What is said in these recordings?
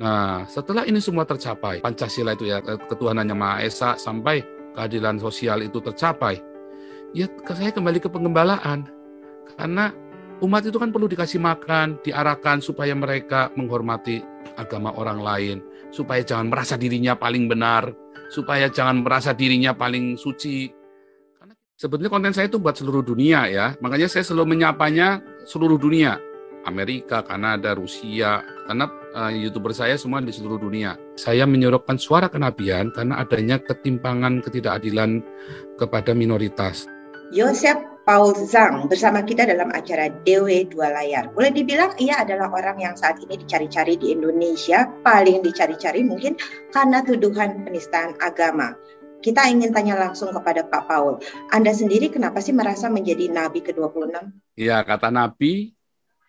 Nah, setelah ini semua tercapai, Pancasila itu ya, ketuhanan yang Maha Esa, sampai keadilan sosial itu tercapai, ya saya kembali ke pengembalaan. Karena umat itu kan perlu dikasih makan, diarahkan supaya mereka menghormati agama orang lain, supaya jangan merasa dirinya paling benar, supaya jangan merasa dirinya paling suci. Karena sebetulnya konten saya itu buat seluruh dunia ya, makanya saya selalu menyapanya seluruh dunia. Amerika, Kanada, Rusia, karena YouTuber saya semua di seluruh dunia. Saya menyorokkan suara kenabian karena adanya ketimpangan, ketidakadilan kepada minoritas. Yosef Paul Zhang bersama kita dalam acara DW Dua Layar. Boleh dibilang ia adalah orang yang saat ini dicari-cari di Indonesia, paling dicari-cari mungkin karena tuduhan penistaan agama. Kita ingin tanya langsung kepada Pak Paul. Anda sendiri kenapa sih merasa menjadi Nabi ke-26? Ya, kata Nabi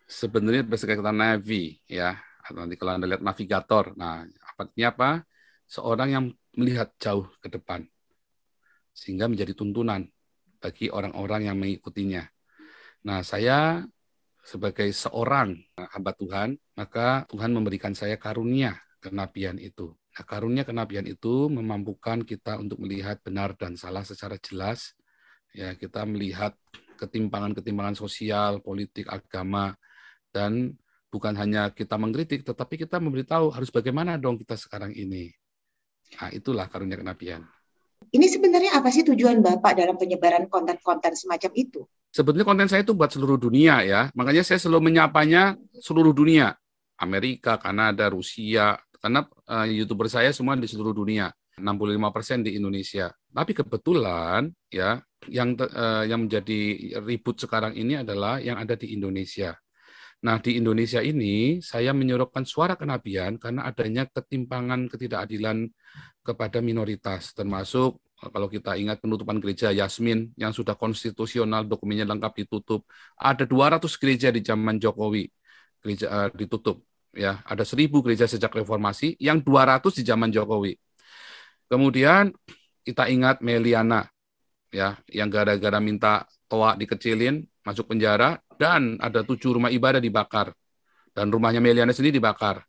sebenarnya berdasarkan kata Navi ya. Nanti kalau Anda lihat navigator, nah artinya apa? Seorang yang melihat jauh ke depan sehingga menjadi tuntunan bagi orang-orang yang mengikutinya. Nah, saya sebagai seorang hamba Tuhan, maka Tuhan memberikan saya karunia kenabian itu. Nah, karunia kenabian itu memampukan kita untuk melihat benar dan salah secara jelas. Ya, kita melihat ketimpangan-ketimpangan sosial, politik, agama, dan bukan hanya kita mengkritik, tetapi kita memberitahu harus bagaimana dong kita sekarang ini. Nah, itulah karunia kenabian. Ini sebenarnya apa sih tujuan Bapak dalam penyebaran konten-konten semacam itu? Sebetulnya konten saya itu buat seluruh dunia ya, makanya saya selalu menyapanya seluruh dunia. Amerika, Kanada, Rusia, karena YouTuber saya semua di seluruh dunia. 65% di Indonesia. Tapi kebetulan ya yang menjadi ribut sekarang ini adalah yang ada di Indonesia. Nah, di Indonesia ini saya menyorokkan suara kenabian karena adanya ketimpangan, ketidakadilan kepada minoritas, termasuk kalau kita ingat penutupan gereja Yasmin yang sudah konstitusional, dokumennya lengkap ditutup. Ada 200 gereja di zaman Jokowi gereja ditutup. Ya, ada 1.000 gereja sejak reformasi, yang 200 di zaman Jokowi. Kemudian kita ingat Meliana, ya, yang gara-gara minta toa dikecilin, masuk penjara, dan ada 7 rumah ibadah dibakar. Dan rumahnya Meliana sendiri dibakar.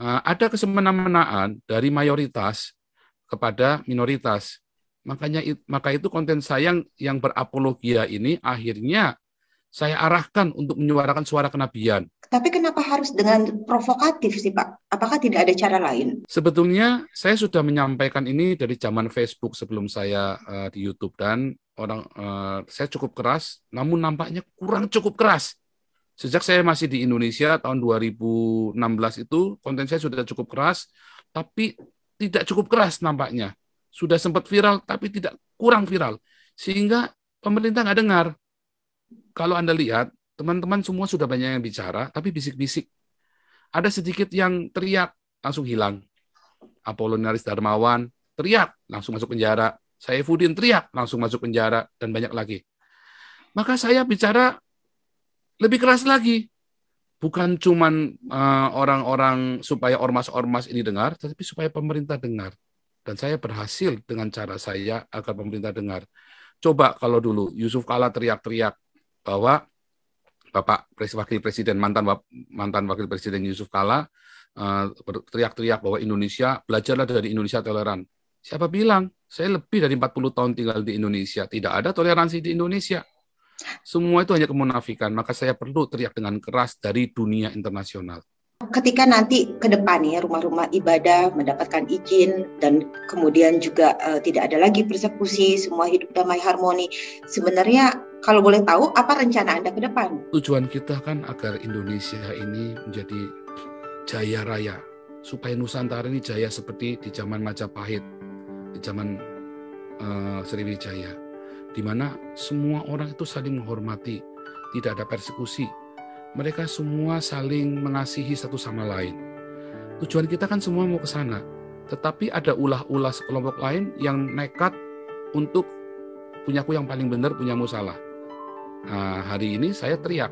Ada kesemena-menaan dari mayoritas kepada minoritas. Maka itu konten saya yang berapologia ini akhirnya saya arahkan untuk menyuarakan suara kenabian. Tapi kenapa harus dengan provokatif sih Pak? Apakah tidak ada cara lain? Sebetulnya saya sudah menyampaikan ini dari zaman Facebook sebelum saya di YouTube, dan saya cukup keras, namun nampaknya kurang cukup keras. Sejak saya masih di Indonesia tahun 2016 itu konten saya sudah cukup keras, tapi tidak cukup keras nampaknya. Sudah sempat viral, tapi kurang viral. Sehingga pemerintah nggak dengar. Kalau Anda lihat, teman-teman semua sudah banyak yang bicara, tapi bisik-bisik. Ada sedikit yang teriak, langsung hilang. Apollinaris Darmawan teriak, langsung masuk penjara. Saifuddin teriak, langsung masuk penjara, dan banyak lagi. Maka saya bicara lebih keras lagi. Bukan cuman orang-orang supaya ormas-ormas ini dengar, tetapi supaya pemerintah dengar. Dan saya berhasil dengan cara saya agar pemerintah dengar. Coba kalau dulu Yusuf Kala teriak-teriak bahwa Bapak Wakil Presiden, mantan Wakil Presiden Yusuf Kala teriak-teriak bahwa Indonesia, belajarlah dari Indonesia toleran. Siapa bilang? Saya lebih dari 40 tahun tinggal di Indonesia. Tidak ada toleransi di Indonesia. Semua itu hanya kemunafikan, maka saya perlu teriak dengan keras dari dunia internasional. Ketika nanti ke depan ya rumah-rumah ibadah mendapatkan izin dan kemudian juga tidak ada lagi persekusi, semua hidup damai harmoni. Sebenarnya kalau boleh tahu apa rencana Anda ke depan? Tujuan kita kan agar Indonesia ini menjadi jaya raya, supaya Nusantara ini jaya seperti di zaman Majapahit, di zaman Sriwijaya, di mana semua orang itu saling menghormati, tidak ada persekusi. Mereka semua saling mengasihi satu sama lain. Tujuan kita kan semua mau ke sana. Tetapi ada ulah-ulah sekelompok lain yang nekat untuk punyaku yang paling benar, punyamu salah. Nah, hari ini saya teriak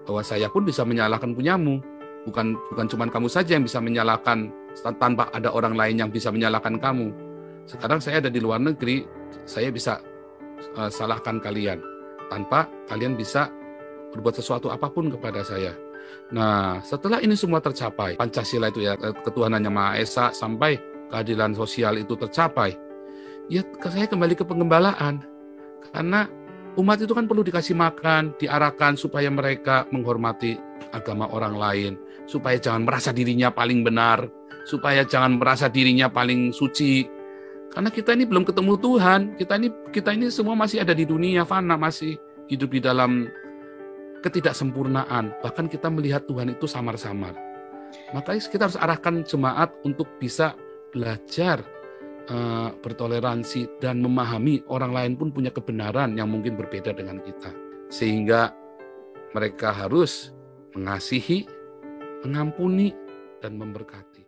bahwa saya pun bisa menyalahkan punyamu. Bukan cuma kamu saja yang bisa menyalahkan, tanpa ada orang lain yang bisa menyalahkan kamu. Sekarang saya ada di luar negeri, saya bisa salahkan kalian tanpa kalian bisa berbuat sesuatu apapun kepada saya. Nah, setelah ini semua tercapai, Pancasila itu ya, ketuhanan yang Maha Esa, sampai keadilan sosial itu tercapai, ya saya kembali ke pengembalaan. Karena umat itu kan perlu dikasih makan, diarahkan supaya mereka menghormati agama orang lain, supaya jangan merasa dirinya paling benar, supaya jangan merasa dirinya paling suci. Karena kita ini belum ketemu Tuhan, kita ini semua masih ada di dunia fana, masih hidup di dalam ketidaksempurnaan. Bahkan kita melihat Tuhan itu samar-samar. Makanya kita harus arahkan jemaat untuk bisa belajar bertoleransi dan memahami orang lain pun punya kebenaran yang mungkin berbeda dengan kita. Sehingga mereka harus mengasihi, mengampuni, dan memberkati.